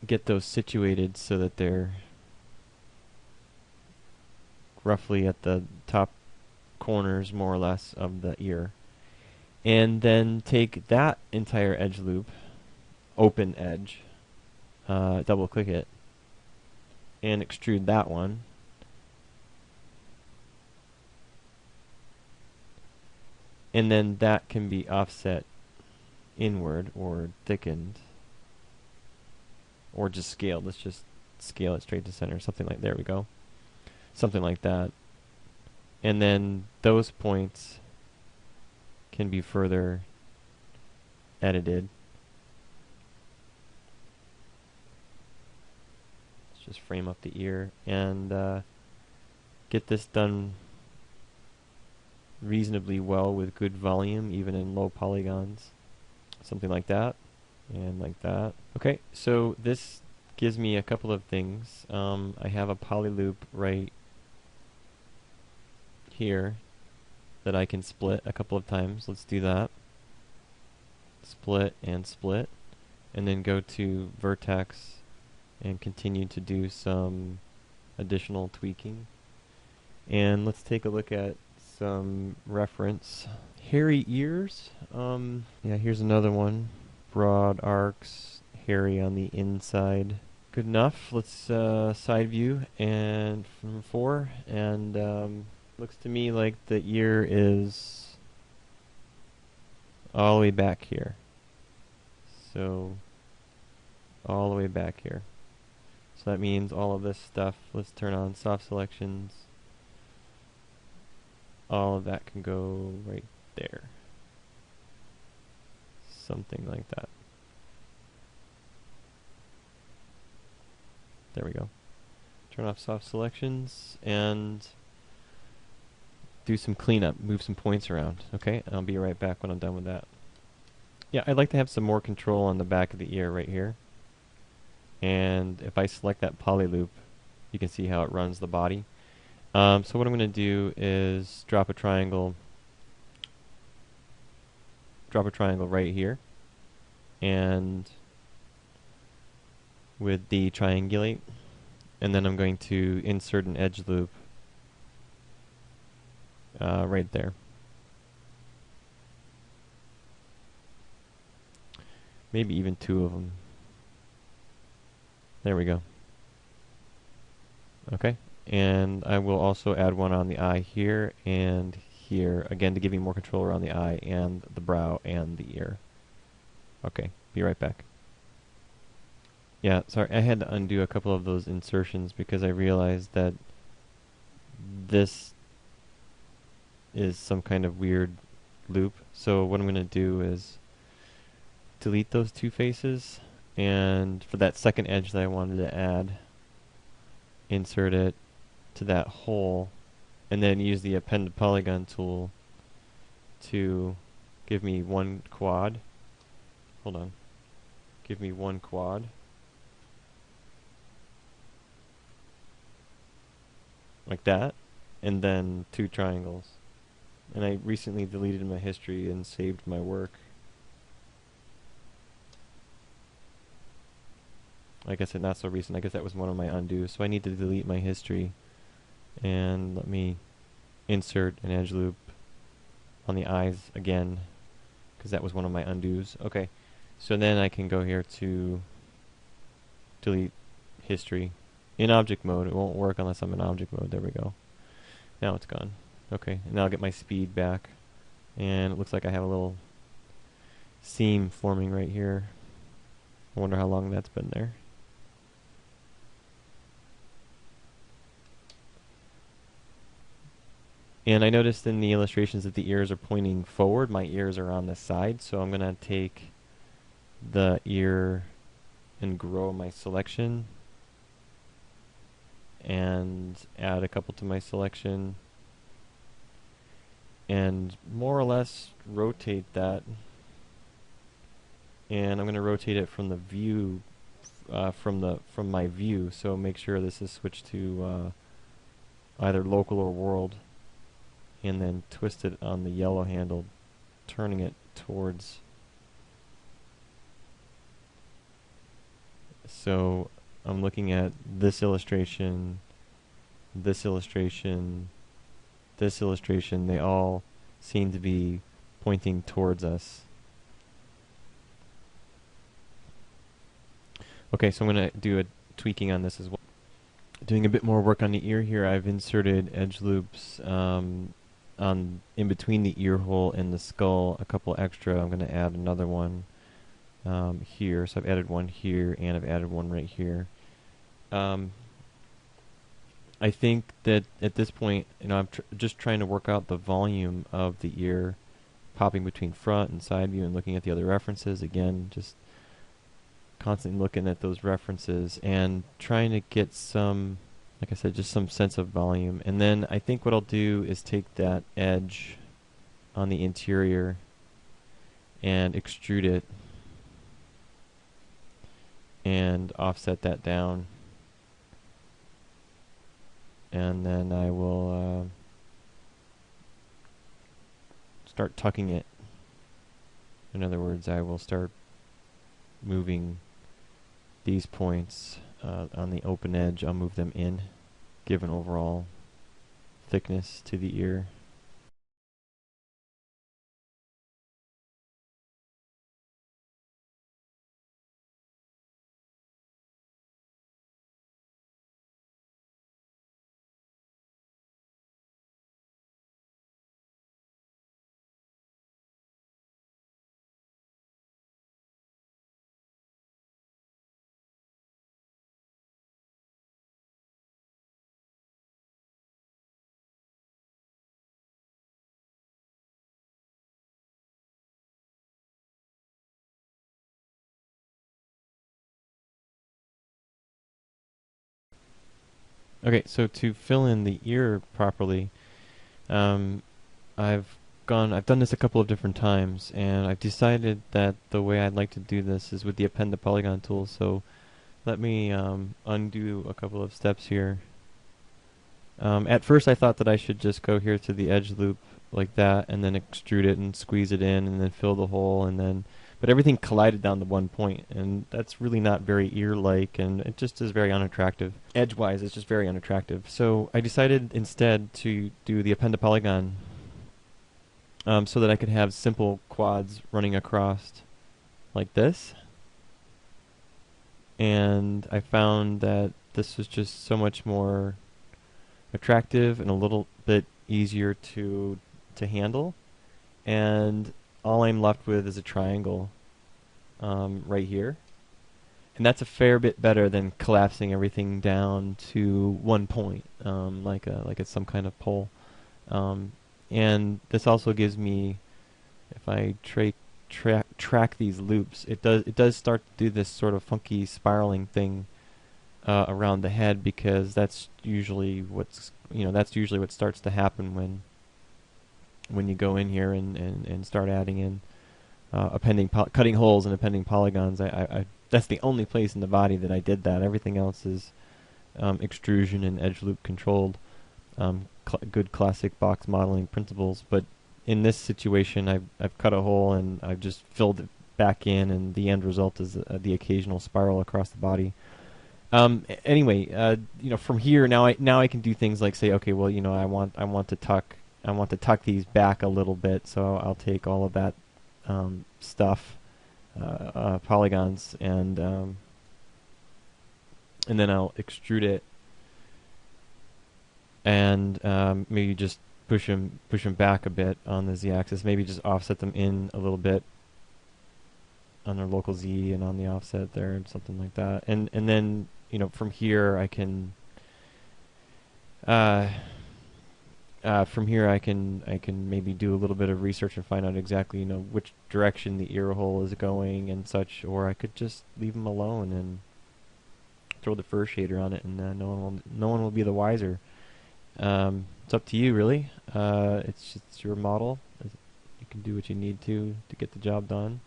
get those situated so that they're roughly at the top corners, more or less, of the ear. And then take that entire edge loop, open edge, double click it, and extrude that one. And then that can be offset inward or thickened or just scaled. Let's just scale it straight to center, something like, there we go, something like that. And then those points can be further edited Let's just frame up the ear and get this done reasonably well with good volume, even in low polygons. Something like that, and like that. Okay, so this gives me a couple of things. I have a poly loop right here that I can split a couple of times. Let's do that. Split, and then go to vertex and continue to do some additional tweaking. And let's take a look at some reference. Hairy ears. Yeah, here's another one. Broad arcs, hairy on the inside. Good enough. Let's side view and from 4, and looks to me like the ear is all the way back here. So all the way back here. So that means all of this stuff, let's turn on soft selections. All of that can go right there. Something like that. There we go. Turn off soft selections and do some cleanup, move some points around. Okay, I'll be right back when I'm done with that. Yeah, I'd like to have some more control on the back of the ear right here. And if I select that poly loop, you can see how it runs the body. So what I'm going to do is drop a triangle right here, and with the triangulate, and then I'm going to insert an edge loop right there. Maybe even 2 of them. There we go. Okay, and I will also add one on the eye here and here, again to give me more control around the eye and the brow and the ear. Okay, be right back. Yeah, sorry, I had to undo a couple of those insertions because I realized that this is some kind of weird loop. So what I'm going to do is delete those 2 faces, and for that second edge that I wanted to add, insert it to that hole, and then use the append to polygon tool to give me 1 quad. Hold on. Give me 1 quad. Like that, and then 2 triangles. And I recently deleted my history and saved my work. I guess not so recent. I guess that was one of my undos. So I need to delete my history. And let me insert an edge loop on the eyes again, because that was one of my undos. Okay, so then I can go here to delete history. In object mode, it won't work unless I'm in object mode. There we go. Now it's gone. Okay, and now I'll get my speed back. And it looks like I have a little seam forming right here. I wonder how long that's been there. And I noticed in the illustrations that the ears are pointing forward. My ears are on the side, so I'm going to take the ear and grow my selection and add a couple to my selection and more or less rotate that. And I'm going to rotate it from the view, from my view. So make sure this is switched to either local or world, and then twist it on the yellow handle, turning it towards. So I'm looking at this illustration, this illustration, this illustration. They all seem to be pointing towards us. Okay, so I'm going to do a tweaking on this as well. Doing a bit more work on the ear here. I've inserted edge loops in between the ear hole and the skull, a couple extra. I'm going to add another one here. So I've added one here, and I've added one right here. I think that at this point, I'm just trying to work out the volume of the ear, popping between front and side view and looking at the other references. Again, just constantly looking at those references and trying to get some, like I said, just some sense of volume. And then I think what I'll do is take that edge on the interior and extrude it and offset that down. And then I will start tucking it. In other words, I will start moving these points on the open edge. I'll move them in, give an overall thickness to the ear. Okay, so to fill in the ear properly, um, I've done this a couple of different times, and I've decided that the way I'd like to do this is with the append to polygon tool. So let me undo a couple of steps here. At first I thought that I should just go here to the edge loop like that, and then extrude it and squeeze it in, and then fill the hole, and then, but everything collided down to one point, and that's really not very ear-like, and it just is very unattractive. Edge-wise, it's just very unattractive. So I decided instead to do the append to polygon, so that I could have simple quads running across like this. And I found that this was just so much more attractive and a little bit easier to handle. And all I'm left with is a triangle right here. And that's a fair bit better than collapsing everything down to one point, like it's some kind of pole. And this also gives me, if I track these loops, it does start to do this sort of funky spiraling thing around the head, because that's usually what starts to happen when you go in here and start adding in cutting holes and appending polygons. I that's the only place in the body that I did that. Everything else is extrusion and edge loop controlled. Good classic box modeling principles, but in this situation, I've cut a hole and I've just filled it back in, and the end result is the occasional spiral across the body. Anyway, from here now I can do things like say, okay, well, I want to tuck these back a little bit, so I'll take all of that stuff, polygons, and then I'll extrude it, and maybe just push them back a bit on the z-axis. Maybe just offset them in a little bit on their local z and on the offset there, and something like that. And then from here I can maybe do a little bit of research and find out exactly which direction the ear hole is going and such, or I could just leave them alone and throw the fur shader on it, and no one will be the wiser. It's up to you, really. It's your model. You can do what you need to get the job done.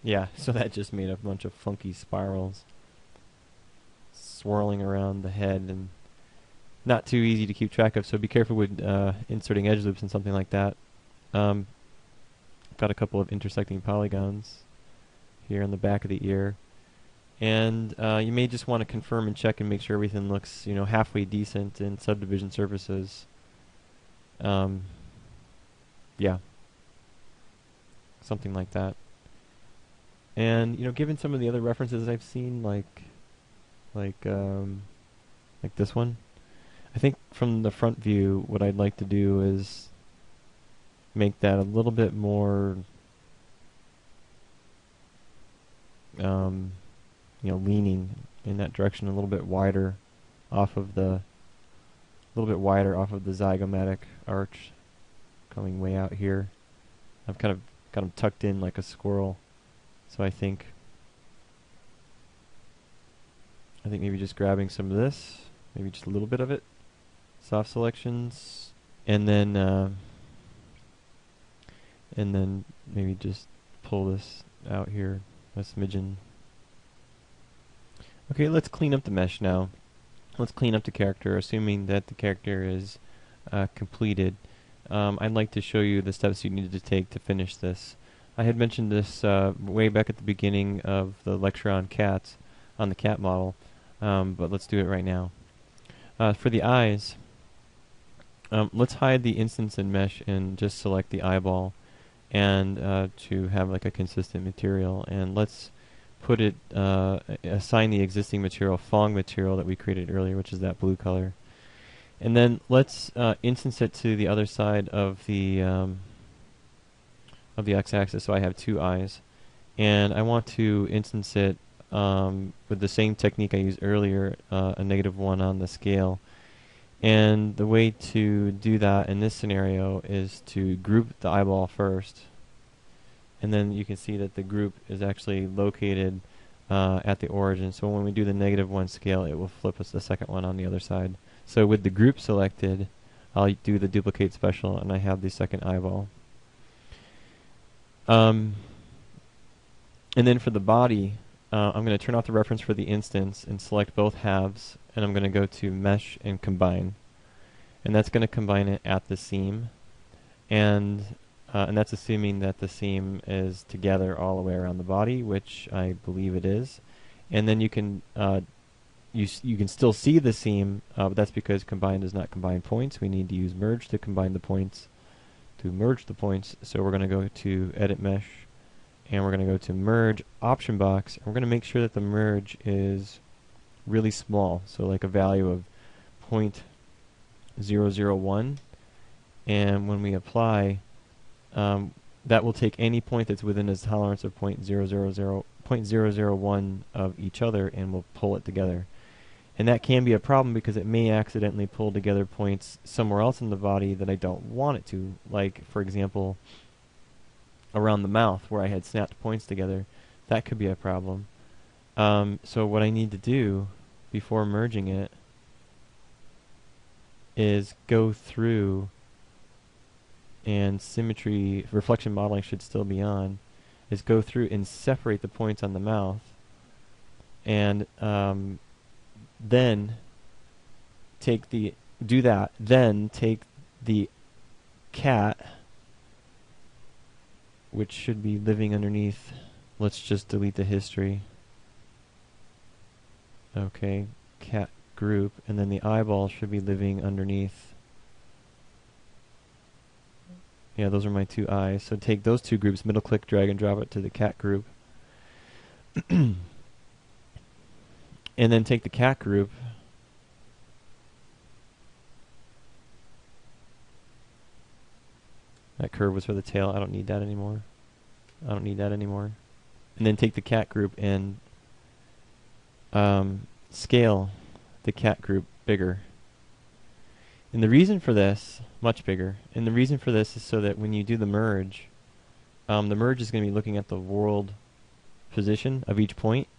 Yeah, so that just made a bunch of funky spirals swirling around the head, and not too easy to keep track of, so be careful with inserting edge loops and something like that. I've got a couple of intersecting polygons here on the back of the ear. And you may just want to confirm and check and make sure everything looks, halfway decent in subdivision surfaces. Yeah, something like that. And given some of the other references I've seen, like this one, I think from the front view, what I'd like to do is make that a little bit more, leaning in that direction, a little bit wider off of the zygomatic arch, coming way out here. I've kind got them tucked in like a squirrel. So I think maybe just grabbing some of this, maybe just a little bit of it, soft selections, and then maybe just pull this out here a smidgen. Okay, let's clean up the mesh now. Let's clean up the character, assuming that the character is completed. I'd like to show you the steps you need to take to finish this. I had mentioned this way back at the beginning of the lecture on cats, on the cat model, but let's do it right now. For the eyes, let's hide the instance in mesh and just select the eyeball, and to have like a consistent material, and let's put it, assign the existing material Phong material that we created earlier, which is that blue color. And then let's instance it to the other side of the x-axis, so I have two eyes. And I want to instance it with the same technique I used earlier, a -1 on the scale. And the way to do that in this scenario is to group the eyeball first. And then you can see that the group is actually located at the origin. So when we do the -1 scale, it will flip us the second one on the other side. So with the group selected, I'll do the duplicate special, and I have the second eyeball. And then for the body, I'm going to turn off the reference for the instance and select both halves, and I'm going to go to Mesh and Combine. And that's going to combine it at the seam. And that's assuming that the seam is together all the way around the body, which I believe it is. And then you can you can still see the seam, but that's because combine does not combine points. We need to use merge to combine the points, to merge the points. So we're going to go to Edit Mesh, and we're going to go to Merge Option Box, and we're going to make sure that the merge is really small, so like a value of 0.001. And when we apply, that will take any point that's within its tolerance of 0.001 of each other, and will pull it together. And that can be a problem because it may accidentally pull together points somewhere else in the body that I don't want it to. Like, for example, around the mouth where I had snapped points together. That could be a problem. So what I need to do before merging it is go through, and symmetry, reflection modeling should still be on, is go through and separate the points on the mouth, and then take the cat, which should be living underneath. Let's just delete the history. Okay, cat group, and then the eyeball should be living underneath. Yeah, those are my two eyes. So take those two groups, middle click, drag and drop it to the cat group. And then take the cat group that curve was for the tail. I don't need that anymore. And then take the cat group and scale the cat group bigger. And the reason for this, much bigger, and the reason for this is so that when you do the merge is going to be looking at the world position of each point,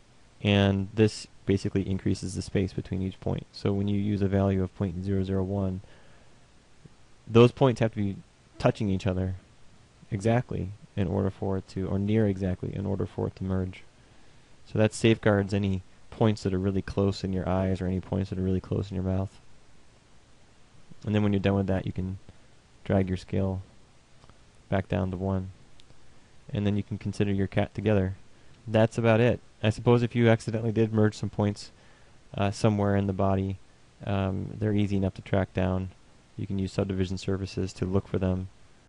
and this basically increases the space between each point. So when you use a value of 0.001, those points have to be touching each other exactly in order for it to, or near exactly, in order for it to merge. So that safeguards any points that are really close in your eyes or any points that are really close in your mouth. And then when you're done with that, you can drag your scale back down to 1. And then you can consider your cat together. That's about it. I suppose if you accidentally did merge some points somewhere in the body, they're easy enough to track down. You can use subdivision services to look for them